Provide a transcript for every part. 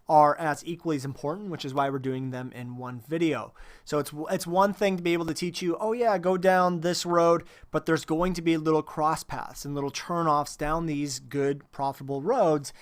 are as equally as important, which is why we're doing them in one video. So it's one thing to be able to teach you, oh yeah, go down this road, but there's going to be little cross paths and little turnoffs down these good, profitable roads.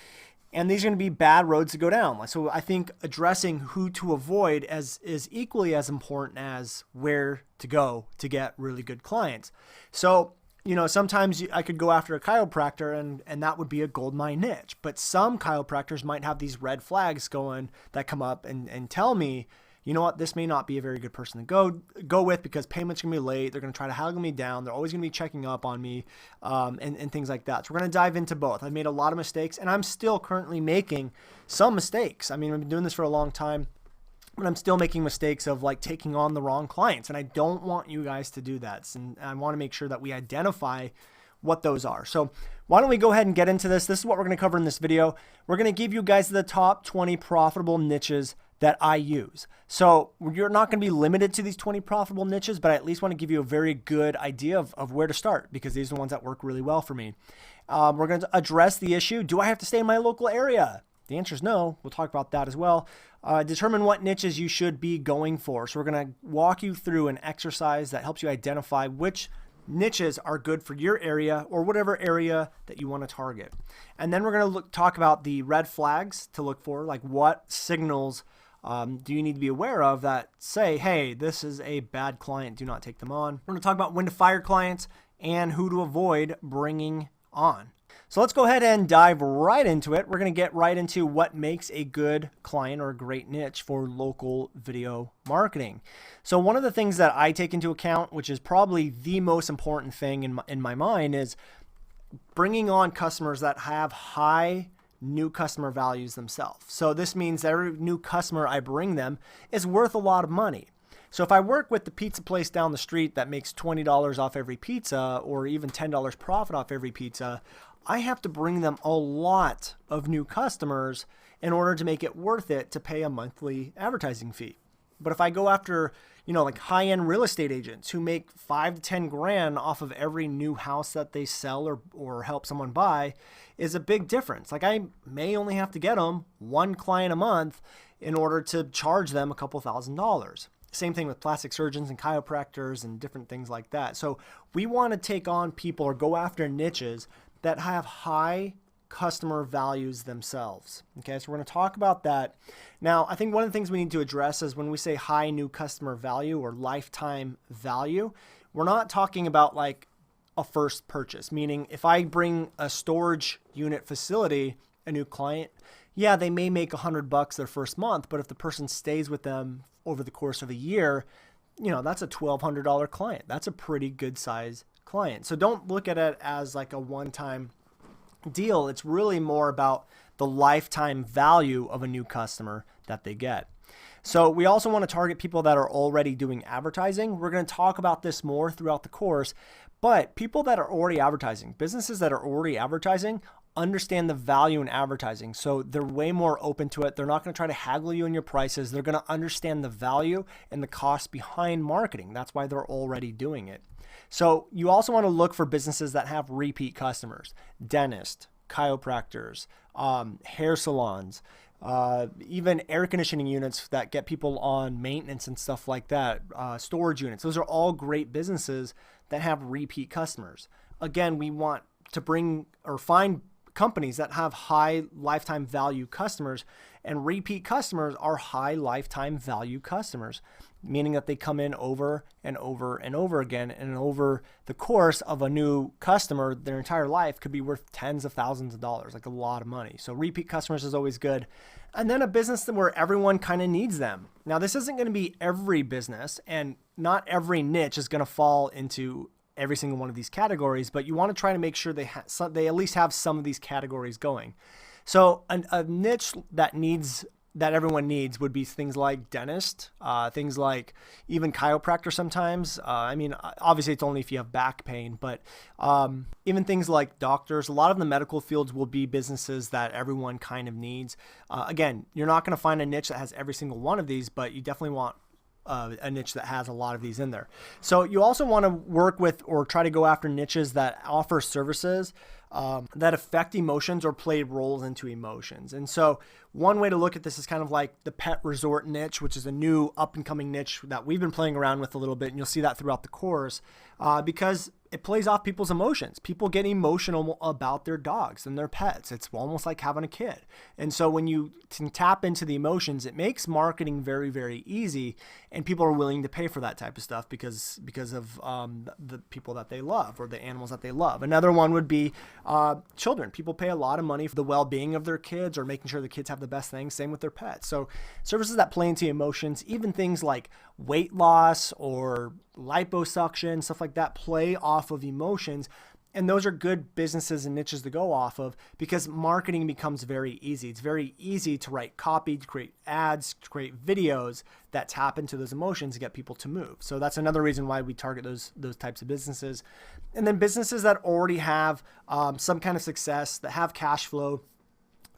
And these are going to be bad roads to go down. So I think addressing who to avoid is equally as important as where to go to get really good clients. So, you know, sometimes I could go after a chiropractor and that would be a goldmine niche. But some chiropractors might have these red flags going that come up and tell me, you know what, this may not be a very good person to go with because payments are going to be late. They're going to try to haggle me down. They're always going to be checking up on me and things like that. So we're going to dive into both. I've made a lot of mistakes and I'm still currently making some mistakes. I mean, I've been doing this for a long time, but I'm still making mistakes of like taking on the wrong clients. And I don't want you guys to do that. And I want to make sure that we identify what those are. So why don't we go ahead and get into this? This is what we're going to cover in this video. We're going to give you guys the top 20 profitable niches that I use. So you're not going to be limited to these 20 profitable niches, but I at least want to give you a very good idea of where to start because these are the ones that work really well for me. We're going to address the issue. Do I have to stay in my local area? The answer is no. We'll talk about that as well. Determine what niches you should be going for. So we're going to walk you through an exercise that helps you identify which niches are good for your area or whatever area that you want to target. And then we're going to talk about the red flags to look for, like what signals do you need to be aware of that say, hey, this is a bad client, do not take them on. We're going to talk about when to fire clients and who to avoid bringing on. So let's go ahead and dive right into it. We're going to get right into what makes a good client or a great niche for local video marketing. So one of the things that I take into account, which is probably the most important thing in my mind, is bringing on customers that have high new customer values themselves. So this means that every new customer I bring them is worth a lot of money. So if I work with the pizza place down the street that makes $20 off every pizza or even $10 profit off every pizza, I have to bring them a lot of new customers in order to make it worth it to pay a monthly advertising fee. But if I go after, you know, like high-end real estate agents who make 5 to 10 grand off of every new house that they sell or help someone buy, is a big difference. Like I may only have to get them one client a month in order to charge them a couple $1,000s. Same thing with plastic surgeons and chiropractors and different things like that. So we want to take on people or go after niches that have high customer values themselves. Okay, so we're going to talk about that. Now, I think one of the things we need to address is when we say high new customer value or lifetime value, we're not talking about like a first purchase, meaning if I bring a storage unit facility, a new client, yeah, they may make $100 their first month, but if the person stays with them over the course of a year, you know, that's a $1,200 client. That's a pretty good size client. So don't look at it as like a one-time deal. It's really more about the lifetime value of a new customer that they get. So we also want to target people that are already doing advertising. We're going to talk about this more throughout the course, but people that are already advertising, businesses that are already advertising, understand the value in advertising. So they're way more open to it. They're not going to try to haggle you on your prices. They're going to understand the value and the cost behind marketing. That's why they're already doing it. So you also want to look for businesses that have repeat customers, dentists, chiropractors, hair salons, even air conditioning units that get people on maintenance and stuff like that, storage units. Those are all great businesses that have repeat customers. Again, we want to bring or find companies that have high lifetime value customers, and repeat customers are high lifetime value customers, meaning that they come in over and over and over again, and over the course of a new customer, their entire life could be worth tens of thousands of dollars, like a lot of money. So repeat customers is always good. And then a business where everyone kind of needs them. Now, this isn't going to be every business, and not every niche is going to fall into every single one of these categories, but you want to try to make sure they at least have some of these categories going. So a niche that everyone needs would be things like dentist, things like even chiropractor sometimes. I mean, obviously it's only if you have back pain, but even things like doctors. A lot of the medical fields will be businesses that everyone kind of needs. Again, you're not going to find a niche that has every single one of these, but you definitely want a niche that has a lot of these in there. So you also want to work with or try to go after niches that offer services that affect emotions or play roles into emotions. And so one way to look at this is kind of like the pet resort niche, which is a new up and coming niche that we've been playing around with a little bit. And you'll see that throughout the course because it plays off people's emotions. People get emotional about their dogs and their pets. It's almost like having a kid. And so when you can tap into the emotions, it makes marketing very, very easy. And people are willing to pay for that type of stuff because of the people that they love or the animals that they love. Another one would be children. People pay a lot of money for the well-being of their kids or making sure the kids have the best things. Same with their pets. So services that play into emotions, even things like weight loss or liposuction, stuff like that, play off of emotions. And those are good businesses and niches to go off of because marketing becomes very easy. It's very easy to write copy, to create ads, to create videos that tap into those emotions to get people to move. So that's another reason why we target those types of businesses. And then businesses that already have some kind of success, that have cash flow.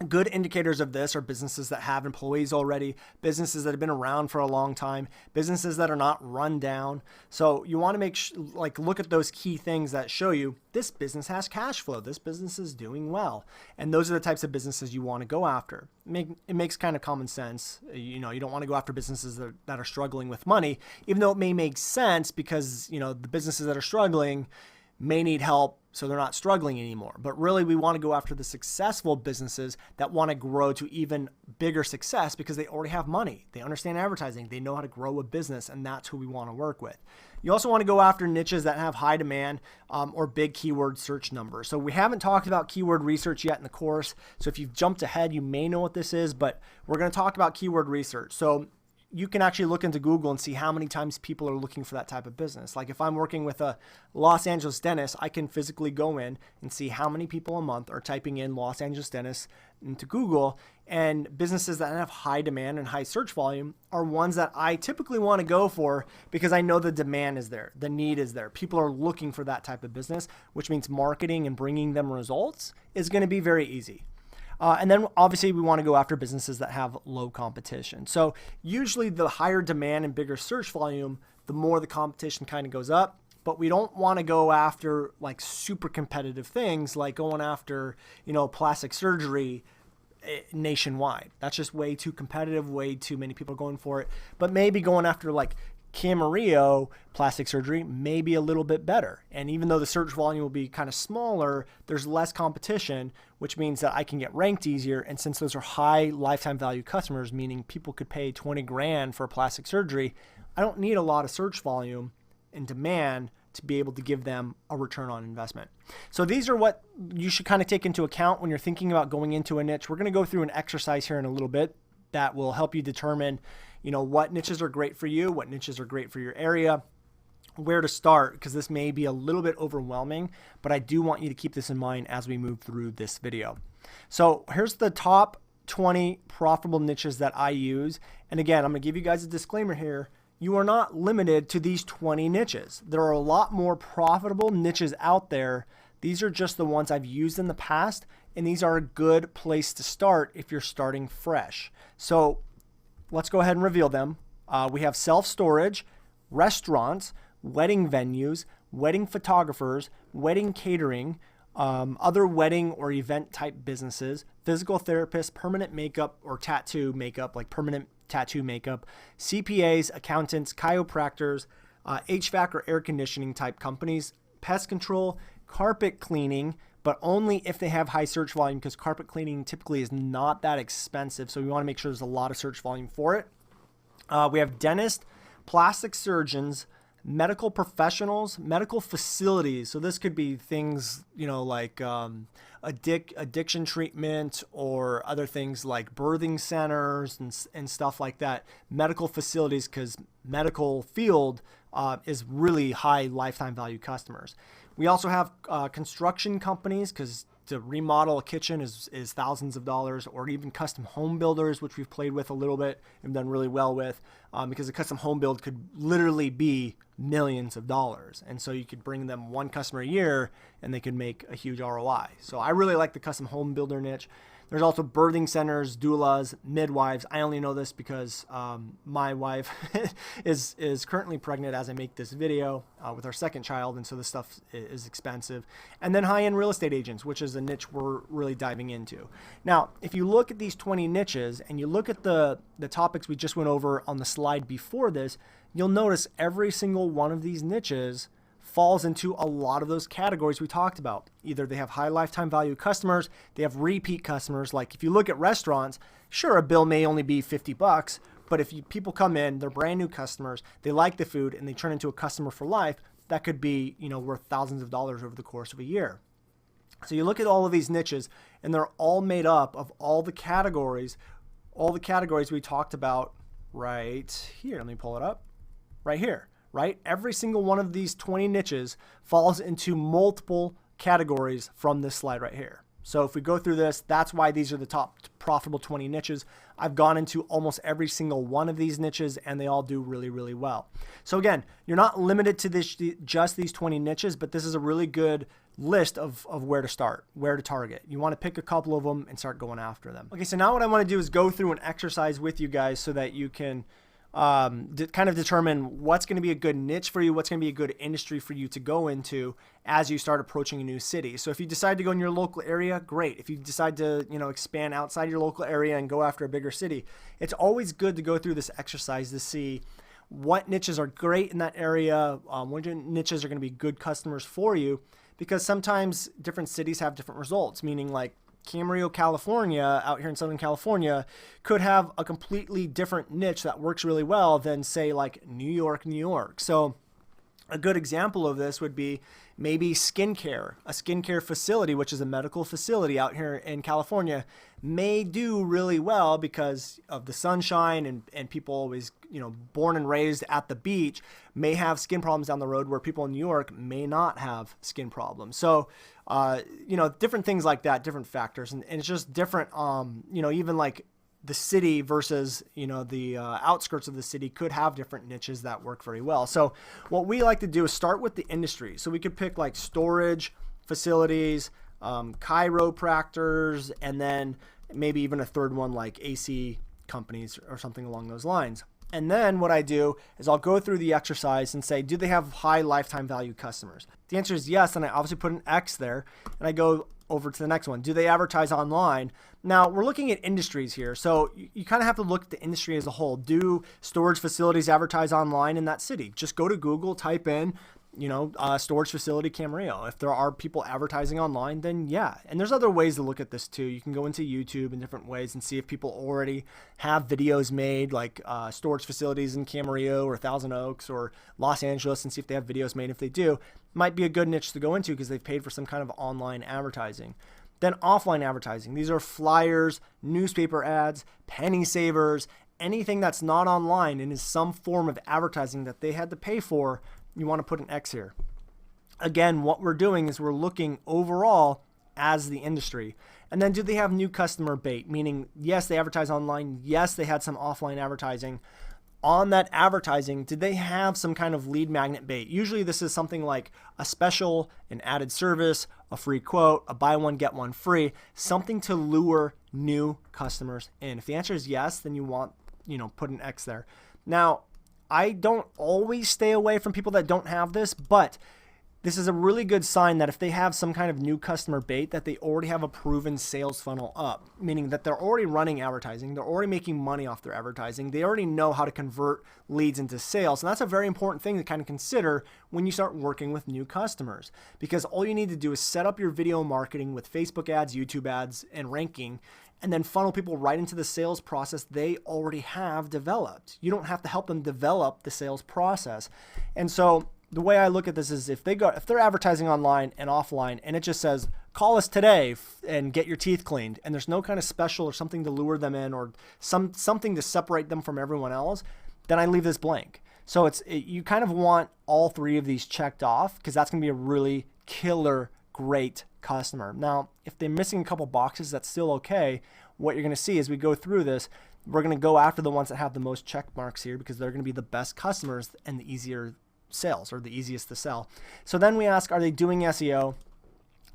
Good indicators of this are businesses that have employees already, businesses that have been around for a long time, businesses that are not run down. So you want to look at those key things that show you this business has cash flow, this business is doing well. And those are the types of businesses you want to go after. It makes kind of common sense. You don't want to go after businesses that are struggling with money, even though it may make sense because, the businesses that are struggling may need help so they're not struggling anymore. But really, we want to go after the successful businesses that want to grow to even bigger success because they already have money. They understand advertising. They know how to grow a business, and that's who we want to work with. You also want to go after niches that have high demand or big keyword search numbers. So we haven't talked about keyword research yet in the course. So if you've jumped ahead, you may know what this is, but we're going to talk about keyword research. So you can actually look into Google and see how many times people are looking for that type of business. Like if I'm working with a Los Angeles dentist, I can physically go in and see how many people a month are typing in Los Angeles dentist into Google. And businesses that have high demand and high search volume are ones that I typically want to go for because I know the demand is there, the need is there. People are looking for that type of business, which means marketing and bringing them results is going to be very easy. And then obviously we want to go after businesses that have low competition. So usually the higher demand and bigger search volume, the more the competition kind of goes up. But we don't want to go after like super competitive things like going after, plastic surgery nationwide. That's just way too competitive, way too many people are going for it. But maybe going after like Camarillo plastic surgery may be a little bit better. And even though the search volume will be kind of smaller, there's less competition, which means that I can get ranked easier. And since those are high lifetime value customers, meaning people could pay 20 grand for a plastic surgery, I don't need a lot of search volume and demand to be able to give them a return on investment. So these are what you should kind of take into account when you're thinking about going into a niche. We're going to go through an exercise here in a little bit that will help you determine what niches are great for you, what niches are great for your area, where to start, because this may be a little bit overwhelming, but I do want you to keep this in mind as we move through this video. So here's the top 20 profitable niches that I use. And again, I'm going to give you guys a disclaimer here. You are not limited to these 20 niches. There are a lot more profitable niches out there. These are just the ones I've used in the past, and these are a good place to start if you're starting fresh. So let's go ahead and reveal them. We have self-storage, restaurants, wedding venues, wedding photographers, wedding catering, other wedding or event type businesses, physical therapists, permanent makeup or tattoo makeup, like permanent tattoo makeup, CPAs, accountants, chiropractors, HVAC or air conditioning type companies, pest control, carpet cleaning, but only if they have high search volume because carpet cleaning typically is not that expensive. So we want to make sure there's a lot of search volume for it. We have dentists, plastic surgeons, medical professionals, medical facilities. So this could be things, like addiction treatment or other things like birthing centers and stuff like that. Medical facilities, because medical field is really high lifetime value customers. We also have construction companies, because to remodel a kitchen is thousands of dollars, or even custom home builders, which we've played with a little bit and done really well with, because a custom home build could literally be millions of dollars. And so you could bring them one customer a year and they could make a huge ROI. So I really like the custom home builder niche. There's also birthing centers, doulas, midwives. I only know this because my wife is currently pregnant as I make this video with our second child, and so this stuff is expensive. And then high-end real estate agents, which is a niche we're really diving into. Now, if you look at these 20 niches and you look at the topics we just went over on the slide before this, you'll notice every single one of these niches falls into a lot of those categories we talked about. Either they have high lifetime value customers, they have repeat customers. Like if you look at restaurants, sure, a bill may only be $50, but if people come in, they're brand new customers, they like the food, and they turn into a customer for life, that could be, worth thousands of dollars over the course of a year. So you look at all of these niches, and they're all made up of all the categories we talked about right here. Let me pull it up. Right here. Right? Every single one of these 20 niches falls into multiple categories from this slide right here. So if we go through this, that's why these are the top profitable 20 niches. I've gone into almost every single one of these niches, and they all do really, really well. So again, you're not limited to just these 20 niches, but this is a really good list of where to start, where to target. You want to pick a couple of them and start going after them. Okay, so now what I want to do is go through an exercise with you guys so that you can kind of determine what's going to be a good niche for you, what's going to be a good industry for you to go into as you start approaching a new city. So if you decide to go in your local area, great. If you decide to, expand outside your local area and go after a bigger city, it's always good to go through this exercise to see what niches are great in that area, what niches are going to be good customers for you, because sometimes different cities have different results, meaning like Camarillo, California, out here in Southern California, could have a completely different niche that works really well than, say, like New York, New York. So a good example of this would be maybe skincare. A skincare facility, which is a medical facility out here in California, may do really well because of the sunshine and people always, born and raised at the beach, may have skin problems down the road where people in New York may not have skin problems. So, different things like that, different factors. And it's just different, even like the city versus, the outskirts of the city could have different niches that work very well. So what we like to do is start with the industry. So we could pick like storage facilities, chiropractors, and then maybe even a third one like AC companies or something along those lines. And then what I do is I'll go through the exercise and say, do they have high lifetime value customers? The answer is yes, and I obviously put an X there, and I go over to the next one. Do they advertise online? Now, we're looking at industries here, so you kind of have to look at the industry as a whole. Do storage facilities advertise online in that city? Just go to Google, type in, storage facility Camarillo. If there are people advertising online, then yeah. And there's other ways to look at this too. You can go into YouTube in different ways and see if people already have videos made, like storage facilities in Camarillo or Thousand Oaks or Los Angeles, and see if they have videos made. If they do, might be a good niche to go into because they've paid for some kind of online advertising. Then offline advertising. These are flyers, newspaper ads, penny savers, anything that's not online and is some form of advertising that they had to pay for. You want to put an X here. Again, what we're doing is we're looking overall as the industry. And then do they have new customer bait? Meaning, yes, they advertise online. Yes, they had some offline advertising. On that advertising, did they have some kind of lead magnet bait? Usually this is something like a special, an added service, a free quote, a buy one, get one free, something to lure new customers in. If the answer is yes, then you want, put an X there. Now, I don't always stay away from people that don't have this, but this is a really good sign that if they have some kind of new customer bait, that they already have a proven sales funnel up, meaning that they're already running advertising, they're already making money off their advertising, they already know how to convert leads into sales. And that's a very important thing to kind of consider when you start working with new customers, because all you need to do is set up your video marketing with Facebook ads, YouTube ads, and ranking, and then funnel people right into the sales process they already have developed. You don't have to help them develop the sales process. And so the way I look at this is if they're advertising online and offline and it just says, call us today and get your teeth cleaned, and there's no kind of special or something to lure them in or something to separate them from everyone else, then I leave this blank. So you kind of want all three of these checked off because that's going to be a really killer, great customer. Now, if they're missing a couple boxes, that's still okay. What you're going to see as we go through this, we're going to go after the ones that have the most check marks here because they're going to be the best customers and the easier sales or the easiest to sell. So then we ask, are they doing SEO?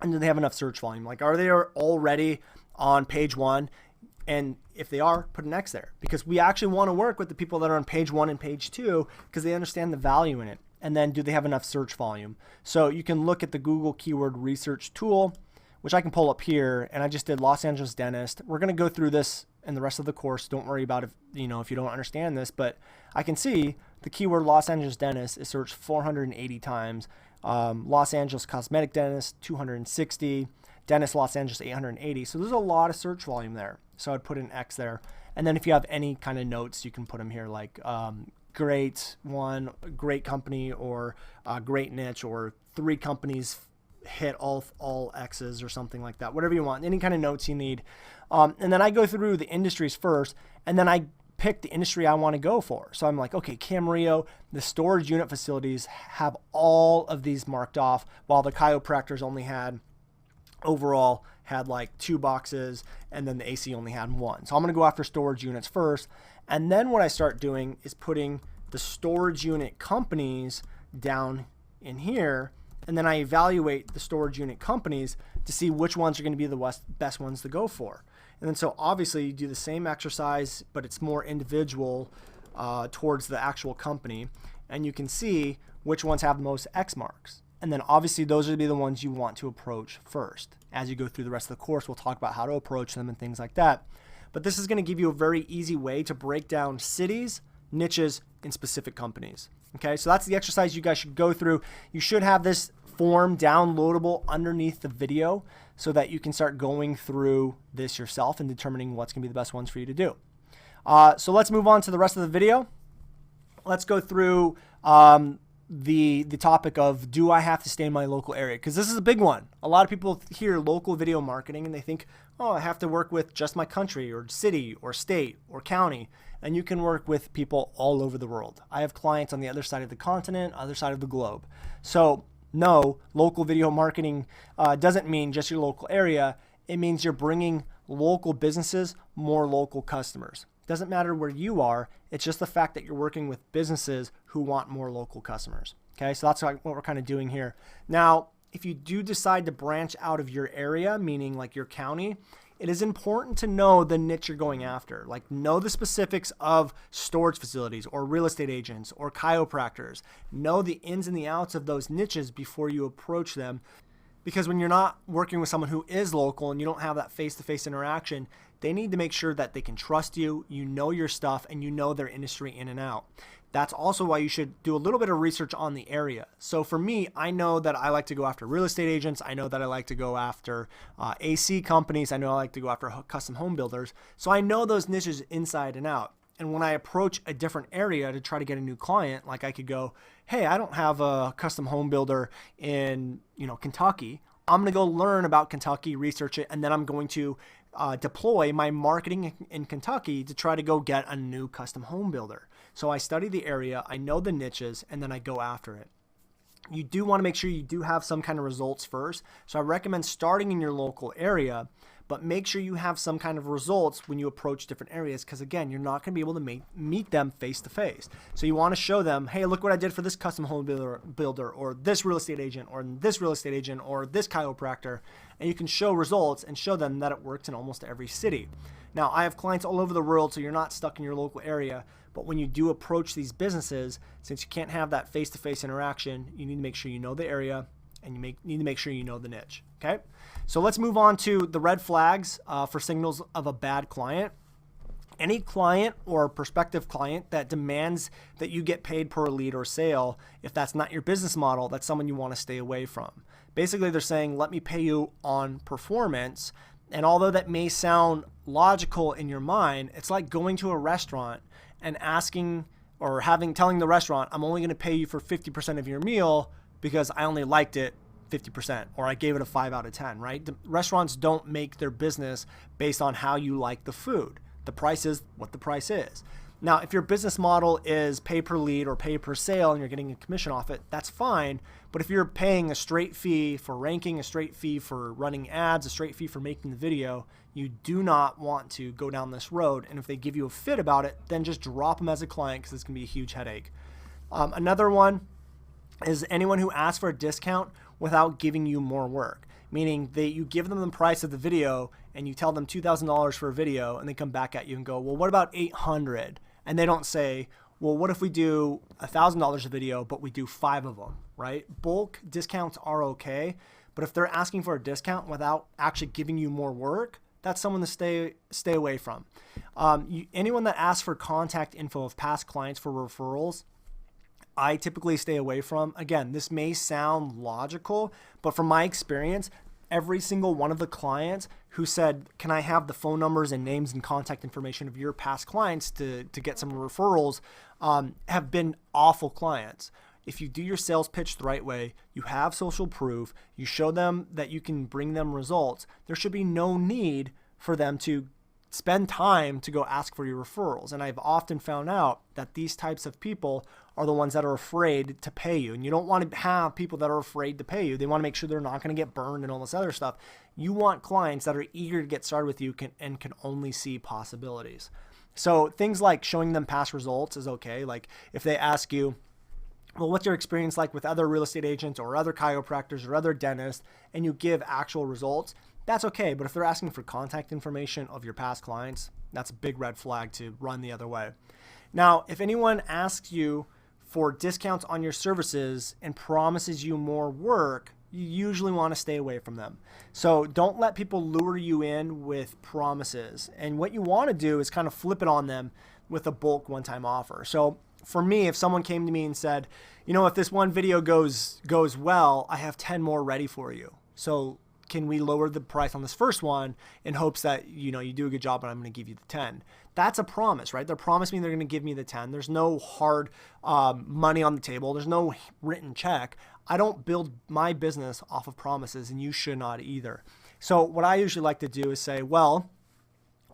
And do they have enough search volume? Like, are they already on page 1? And if they are, put an X there, because we actually want to work with the people that are on page 1 and page 2 because they understand the value in it. And then do they have enough search volume? So you can look at the Google Keyword Research tool, which I can pull up here, and I just did Los Angeles dentist. We're going to go through this in the rest of the course. Don't worry about if you don't understand this, but I can see the keyword Los Angeles dentist is searched 480 times. Los Angeles cosmetic dentist 260, dentist Los Angeles 880. So there's a lot of search volume there. So I'd put an X there. And then if you have any kind of notes, you can put them here, like great one, great company, or great niche, or 3 companies hit all X's or something like that. Whatever you want, any kind of notes you need. And then I go through the industries first, and then I pick the industry I want to go for. So I'm like, okay, Camarillo, the storage unit facilities have all of these marked off, while the chiropractors only had like 2 boxes, and then the AC only had 1. So I'm going to go after storage units first. And then what I start doing is putting the storage unit companies down in here, and then I evaluate the storage unit companies to see which ones are going to be the best ones to go for. And then so obviously you do the same exercise, but it's more individual towards the actual company, and you can see which ones have the most X marks. And then obviously those will be the ones you want to approach first. As you go through the rest of the course, we'll talk about how to approach them and things like that. But this is going to give you a very easy way to break down cities, niches, and specific companies. Okay, so that's the exercise you guys should go through. You should have this form downloadable underneath the video so that you can start going through this yourself and determining what's going to be the best ones for you to do. So let's move on to the rest of the video. Let's go through the topic of, do I have to stay in my local area? Because this is a big one. A lot of people hear local video marketing and they think, oh, I have to work with just my country or city or state or county. And you can work with people all over the world. I have clients on the other side of the continent, other side of the globe. So no, local video marketing doesn't mean just your local area. It means you're bringing local businesses more local customers. Doesn't matter where you are. It's just the fact that you're working with businesses who want more local customers. Okay, so that's what we're kind of doing here. Now, if you do decide to branch out of your area, meaning like your county, it is important to know the niche you're going after. Like, know the specifics of storage facilities or real estate agents or chiropractors. Know the ins and the outs of those niches before you approach them. Because when you're not working with someone who is local and you don't have that face-to-face interaction, they need to make sure that they can trust you, you know your stuff, and you know their industry in and out. That's also why you should do a little bit of research on the area. So for me, I know that I like to go after real estate agents. I know that I like to go after AC companies. I know I like to go after custom home builders. So I know those niches inside and out. And when I approach a different area to try to get a new client, like I could go, hey, I don't have a custom home builder in Kentucky. I'm going to go learn about Kentucky, research it, and then I'm going to deploy my marketing in Kentucky to try to go get a new custom home builder. So I study the area, I know the niches, and then I go after it. You do want to make sure you do have some kind of results first. So I recommend starting in your local area, but make sure you have some kind of results when you approach different areas, because again, you're not going to be able to meet them face to face. So you want to show them, hey, look what I did for this custom home builder, or this real estate agent, or this real estate agent, or this chiropractor, and you can show results and show them that it works in almost every city. Now, I have clients all over the world, so you're not stuck in your local area. But when you do approach these businesses, since you can't have that face-to-face interaction, you need to make sure you know the area, and you need to make sure you know the niche. Okay? So let's move on to the red flags for signals of a bad client. Any client or prospective client that demands that you get paid per lead or sale, if that's not your business model, that's someone you want to stay away from. Basically, they're saying, let me pay you on performance. And although that may sound logical in your mind, it's like going to a restaurant and asking or telling the restaurant, I'm only going to pay you for 50% of your meal because I only liked it 50%, or I gave it a 5 out of 10, right? The restaurants don't make their business based on how you like the food. The price is what the price is. Now, if your business model is pay per lead or pay per sale and you're getting a commission off it, that's fine. But if you're paying a straight fee for ranking, a straight fee for running ads, a straight fee for making the video, you do not want to go down this road. And if they give you a fit about it, then just drop them as a client, because it's going to be a huge headache. Another one is anyone who asks for a discount without giving you more work. meaning you give them the price of the video and you tell them $2,000 for a video, and they come back at you and go, well, what about $800? And they don't say, well, what if we do $1,000 a video, but we do 5 of them, right? Bulk discounts are okay, but if they're asking for a discount without actually giving you more work, that's someone to stay away from. Anyone that asks for contact info of past clients for referrals, I typically stay away from. Again, this may sound logical, but from my experience, every single one of the clients who said, can I have the phone numbers and names and contact information of your past clients to get some referrals, have been awful clients. If you do your sales pitch the right way, you have social proof, you show them that you can bring them results, there should be no need for them to spend time to go ask for your referrals. And I've often found out that these types of people are the ones that are afraid to pay you. And you don't want to have people that are afraid to pay you. They want to make sure they're not going to get burned and all this other stuff. You want clients that are eager to get started with you and can only see possibilities. So things like showing them past results is okay. Like if they ask you, well, what's your experience like with other real estate agents or other chiropractors or other dentists, and you give actual results, that's okay. But if they're asking for contact information of your past clients, that's a big red flag to run the other way. Now, if anyone asks you for discounts on your services and promises you more work, you usually want to stay away from them. So don't let people lure you in with promises. And what you want to do is kind of flip it on them with a bulk one-time offer. So for me, if someone came to me and said, if this one video goes well, I have 10 more ready for you. So can we lower the price on this first one in hopes that, you do a good job and I'm going to give you the 10? That's a promise, right? They're promising they're going to give me the 10. There's no hard money on the table. There's no written check. I don't build my business off of promises, and you should not either. So what I usually like to do is say, well,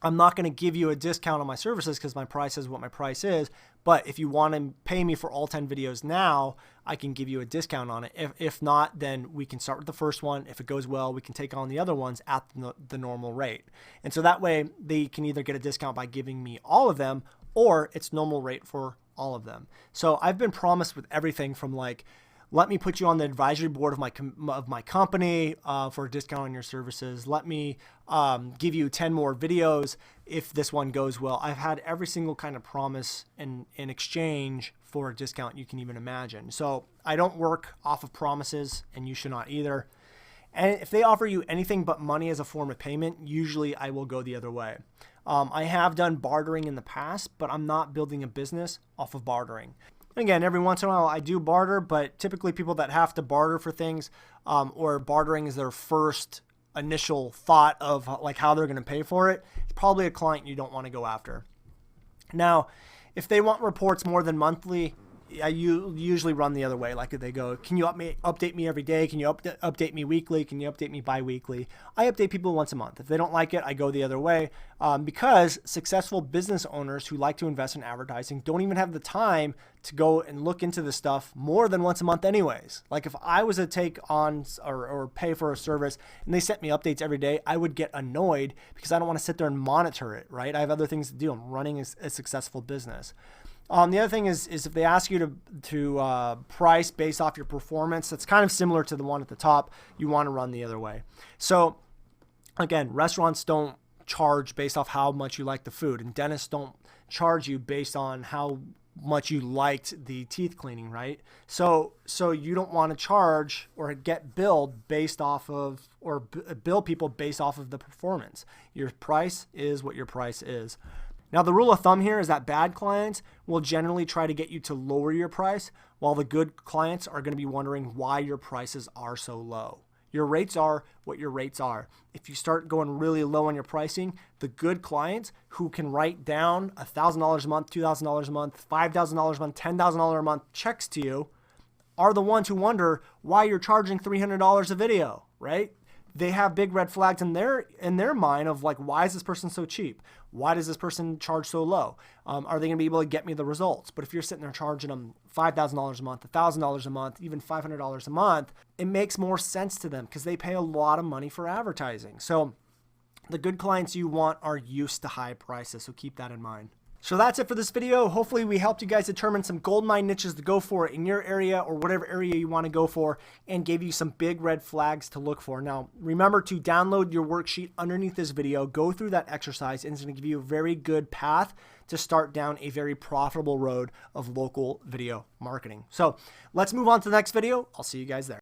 I'm not going to give you a discount on my services because my price is what my price is. But if you want to pay me for all 10 videos now, I can give you a discount on it. If not, then we can start with the first one. If it goes well, we can take on the other ones at the normal rate. And so that way they can either get a discount by giving me all of them, or it's normal rate for all of them. So I've been promised with everything from like, let me put you on the advisory board of my company for a discount on your services. Let me give you 10 more videos if this one goes well. I've had every single kind of promise in exchange for a discount you can even imagine. So I don't work off of promises, and you should not either. And if they offer you anything but money as a form of payment, usually I will go the other way. I have done bartering in the past, but I'm not building a business off of bartering. Again, every once in a while I do barter, but typically people that have to barter for things or bartering is their first initial thought of like how they're going to pay for it, it's probably a client you don't want to go after. Now, if they want reports more than monthly, I usually run the other way. Like they go, can you update me every day? Can you update me weekly? Can you update me bi-weekly? I update people once a month. If they don't like it, I go the other way because successful business owners who like to invest in advertising don't even have the time to go and look into this stuff more than once a month anyways. Like if I was to take on or pay for a service and they sent me updates every day, I would get annoyed because I don't want to sit there and monitor it, right? I have other things to do. I'm running a successful business. The other thing is if they ask you to price based off your performance, that's kind of similar to the one at the top. You want to run the other way. So again, restaurants don't charge based off how much you like the food, and dentists don't charge you based on how much you liked the teeth cleaning, right? So you don't want to charge or get billed based off of, or bill people based off of the performance. Your price is what your price is. Now, the rule of thumb here is that bad clients will generally try to get you to lower your price, while the good clients are going to be wondering why your prices are so low. Your rates are what your rates are. If you start going really low on your pricing, the good clients who can write down $1,000 a month, $2,000 a month, $5,000 a month, $10,000 a month checks to you are the ones who wonder why you're charging $300 a video, right? They have big red flags in their mind of like, why is this person so cheap? Why does this person charge so low? Are they going to be able to get me the results? But if you're sitting there charging them $5,000 a month, $1,000 a month, even $500 a month, it makes more sense to them because they pay a lot of money for advertising. So the good clients you want are used to high prices. So keep that in mind. So that's it for this video. Hopefully we helped you guys determine some goldmine niches to go for in your area or whatever area you want to go for, and gave you some big red flags to look for. Now, remember to download your worksheet underneath this video, go through that exercise, and it's going to give you a very good path to start down a very profitable road of local video marketing. So let's move on to the next video. I'll see you guys there.